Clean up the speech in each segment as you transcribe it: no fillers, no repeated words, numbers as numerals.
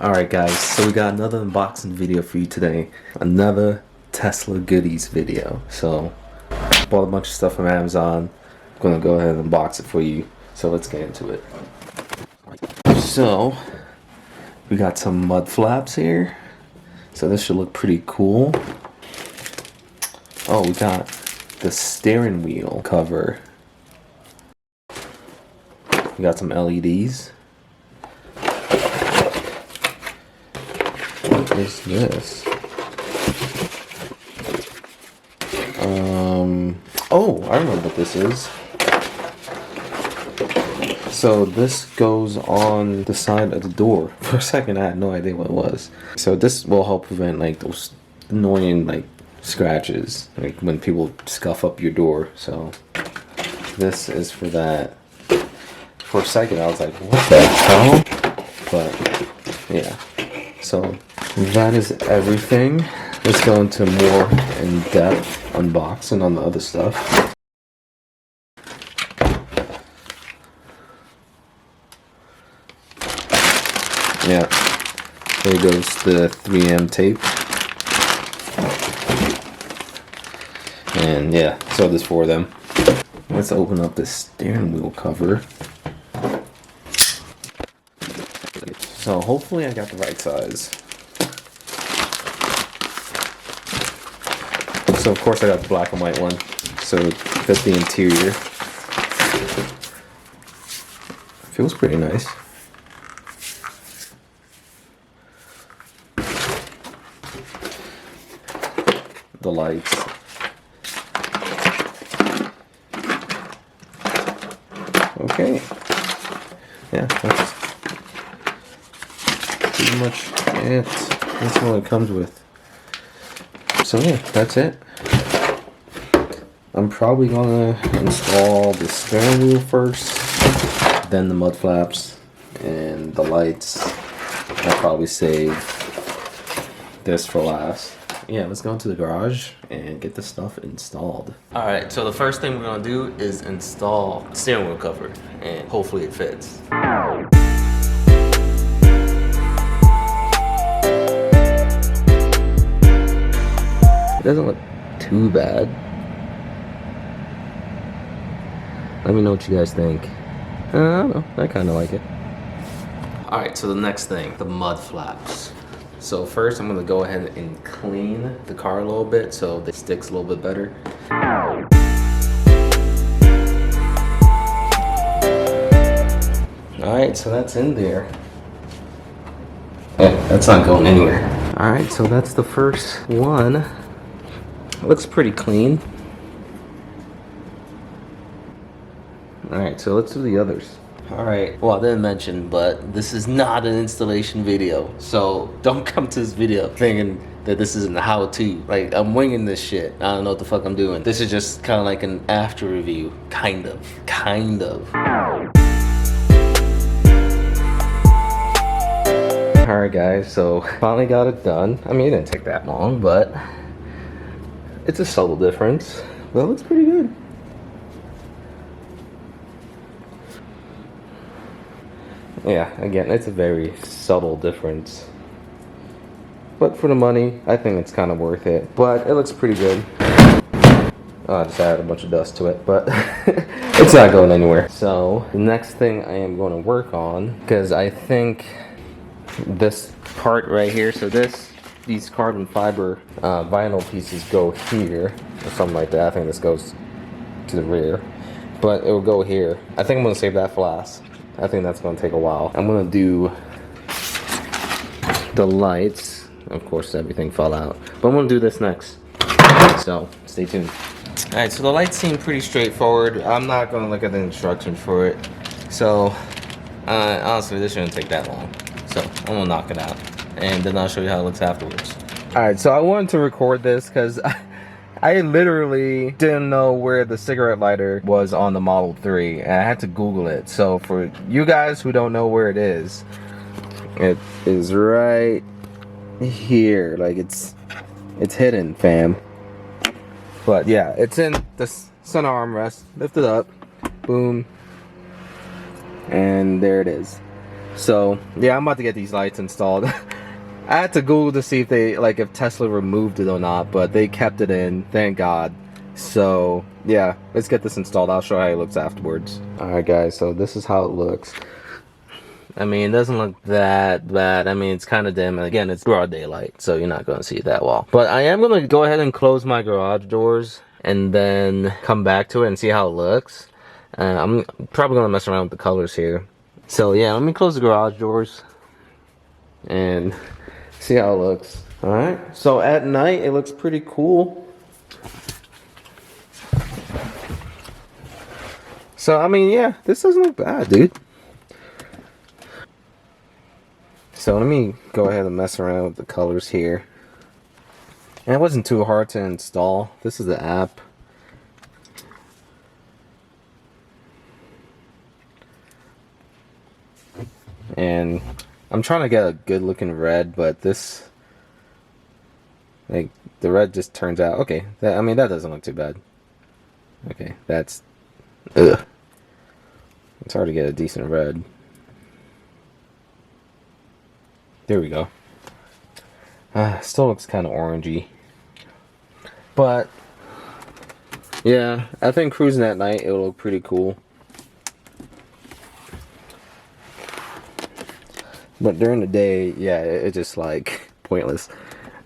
Alright guys, so we got another unboxing video for you today. Another Tesla goodies video. So, bought a bunch of stuff from Amazon. I'm gonna go ahead and unbox it for you. So let's get into it. So, we got some mud flaps here. So this should look pretty cool. Oh, we got the steering wheel cover. We got some LEDs. What is this? Oh, I remember what this is. So this goes on the side of the door. For a second, I had no idea what it was. So this will help prevent like those annoying like scratches, like when people scuff up your door. So this is for that. For a second, I was like, what the hell? But yeah. So that is everything. Let's go into more in-depth unboxing on the other stuff. Yeah, there goes the 3M tape. And yeah, so there's 4 of them. Let's open up this steering wheel cover. So hopefully I got the right size. So of course I got the black and white one, so it fits the interior. Feels pretty nice. The lights. Okay. Yeah, that's pretty much it. That's all it comes with. So yeah, that's it. I'm probably gonna install the steering wheel first, then the mud flaps and the lights. I'll probably save this for last. Yeah, let's go into the garage and get the stuff installed. Alright, so the first thing we're gonna do is install the steering wheel cover, and hopefully it fits. It doesn't look too bad. Let me know what you guys think. I don't know, I kind of like it. Alright, so the next thing, the mud flaps. So first I'm going to go ahead and clean the car a little bit so it sticks a little bit better. Alright, so that's in there. Yeah, that's not going anywhere. Alright, so that's the first one. It looks pretty clean. Alright, so let's do the others. Alright, well I didn't mention, but this is not an installation video. So don't come to this video thinking that this isn't a how-to. Like, I'm winging this shit. I don't know what the fuck I'm doing. This is just kind of like an after review. Kind of. Alright guys, so finally got it done. I mean, it didn't take that long, but it's a subtle difference. But it looks pretty good. Yeah, again, it's a very subtle difference. But for the money, I think it's kind of worth it. But it looks pretty good. Oh, I just added a bunch of dust to it, but it's not going anywhere. So, the next thing I am going to work on, because I think this part right here, so these carbon fiber vinyl pieces go here, or something like that. I think this goes to the rear, but it will go here. I think I'm going to save that for last. I think that's going to take a while. I'm going to do the lights. Of course, everything fell out. But I'm going to do this next. So, stay tuned. Alright, so the lights seem pretty straightforward. I'm not going to look at the instructions for it. So, honestly, this shouldn't take that long. So, I'm going to knock it out. And then I'll show you how it looks afterwards. Alright, so I wanted to record this because I literally didn't know where the cigarette lighter was on the Model 3, and I had to Google it. So for you guys who don't know where it is right here. Like it's hidden, fam. But yeah, it's in the center armrest. Lift it up, boom, and there it is. So yeah, I'm about to get these lights installed. I had to Google to see if they if Tesla removed it or not, but they kept it in, thank God. So yeah, let's get this installed. I'll show you how it looks afterwards. Alright guys, so this is how it looks. I mean, it doesn't look that bad. I mean, it's kind of dim. And again, it's broad daylight, so you're not going to see it that well. But I am going to go ahead and close my garage doors and then come back to it and see how it looks. I'm probably going to mess around with the colors here. So yeah, let me close the garage doors and see how it looks. Alright, so at night, it looks pretty cool. So, I mean, yeah, this doesn't look bad, dude. So let me go ahead and mess around with the colors here. And it wasn't too hard to install. This is the app. And I'm trying to get a good looking red, but this, the red just turns out, okay, I mean, that doesn't look too bad. Okay, that's, ugh. It's hard to get a decent red. There we go. Still looks kind of orangey. But, yeah, I think cruising at night, it'll look pretty cool. But during the day, yeah, it's just pointless.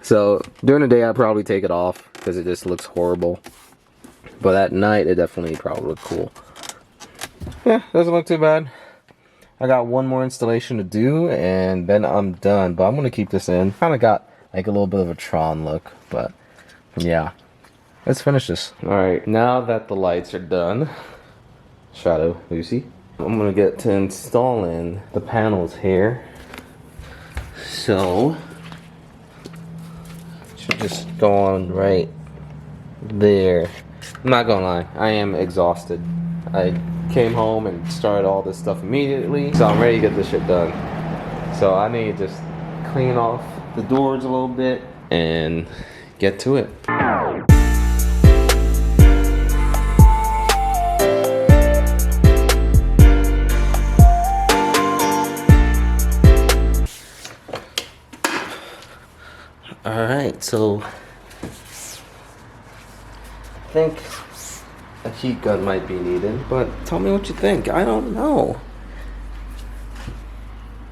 So, during the day, I'll probably take it off because it just looks horrible. But at night, it definitely probably look cool. Yeah, doesn't look too bad. I got one more installation to do and then I'm done, but I'm gonna keep this in. Kind of got a little bit of a Tron look, but yeah, let's finish this. All right, now that the lights are done, Shadow Lucy, I'm gonna get to installing the panels here. So should just go on right there. I'm not gonna lie, I am exhausted. I came home and started all this stuff immediately, so I'm ready to get this shit done. So I need to just clean off the doors a little bit and get to it. Alright, so I think a heat gun might be needed, but tell me what you think. I don't know.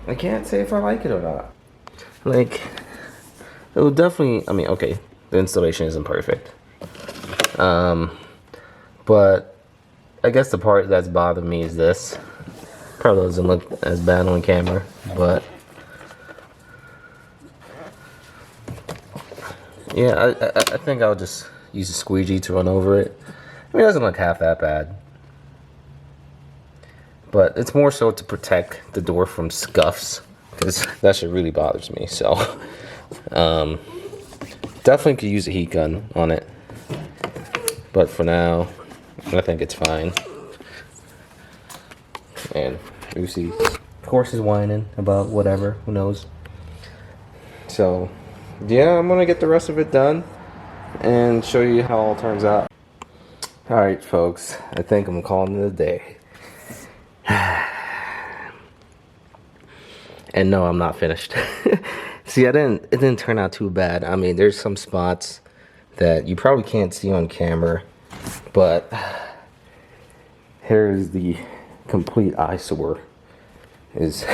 I can't say if I like it or not. It will definitely, I mean, okay, the installation isn't perfect. But I guess the part that's bothering me is this. Probably doesn't look as bad on camera, but yeah, I think I'll just use a squeegee to run over it. I mean, it doesn't look half that bad. But it's more so to protect the door from scuffs, because that shit really bothers me. So, definitely could use a heat gun on it. But for now, I think it's fine. And Lucy, of course, is whining about whatever. Who knows? So, yeah, I'm gonna get the rest of it done and show you how it all turns out. Alright folks, I think I'm calling it a day. And no, I'm not finished. See, it didn't turn out too bad. I mean, there's some spots that you probably can't see on camera, but here's the complete eyesore. Is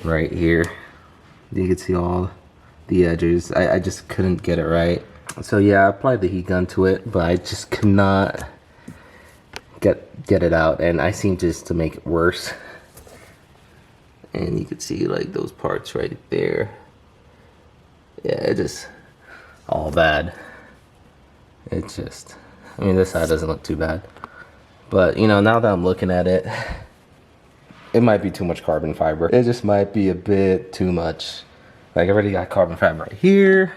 right here. You can see all the edges. I just couldn't get it right. So yeah, I applied the heat gun to it, but I just could not get it out, and I seem just to make it worse. And you can see those parts right there. Yeah, it just all bad. It's just, I mean, this side doesn't look too bad, but you know, now that I'm looking at it, it might be too much carbon fiber. It just might be a bit too much. I already got carbon fiber right here.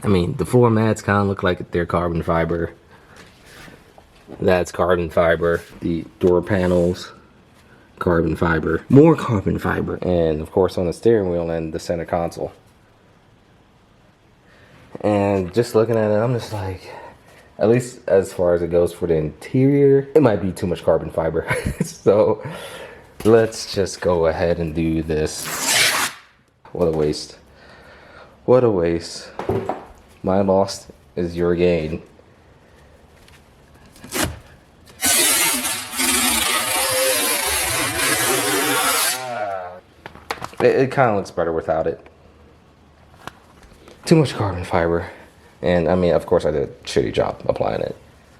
I mean, the floor mats kind of look like they're carbon fiber. That's carbon fiber. The door panels, carbon fiber. More carbon fiber. And of course on the steering wheel and the center console. And just looking at it, I'm just like, at least as far as it goes for the interior, it might be too much carbon fiber. So, Let's just go ahead and do this. What a waste. What a waste. My loss is your gain. It kind of looks better without it. Too much carbon fiber. And I mean, of course I did a shitty job applying it.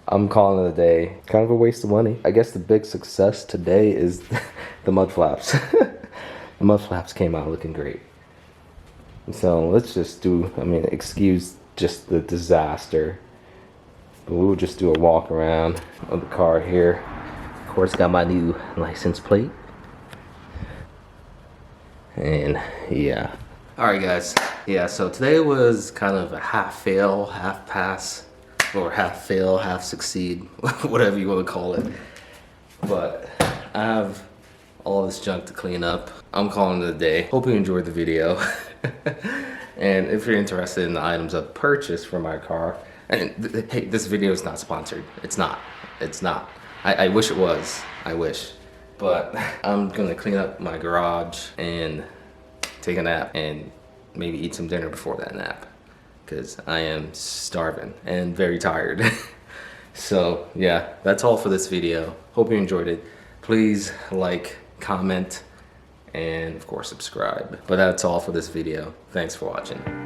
I'm calling it a day. Kind of a waste of money. I guess the big success today is the mud flaps. The mud flaps came out looking great. So let's just do, I mean, excuse just the disaster. But we'll just do a walk around of the car here. Of course, got my new license plate. And yeah. Alright guys, yeah, so today was kind of a half fail, half pass, or half fail, half succeed, whatever you want to call it. But I have all this junk to clean up. I'm calling it a day. Hope you enjoyed the video. And if you're interested in the items I've purchased for my car, and hey, this video is not sponsored. It's not. It's not. I wish it was. I wish. But I'm gonna clean up my garage and take a nap and maybe eat some dinner before that nap, because I am starving and very tired. So yeah, that's all for this video. Hope you enjoyed it. Please like, comment, and of course subscribe. But that's all for this video. Thanks for watching.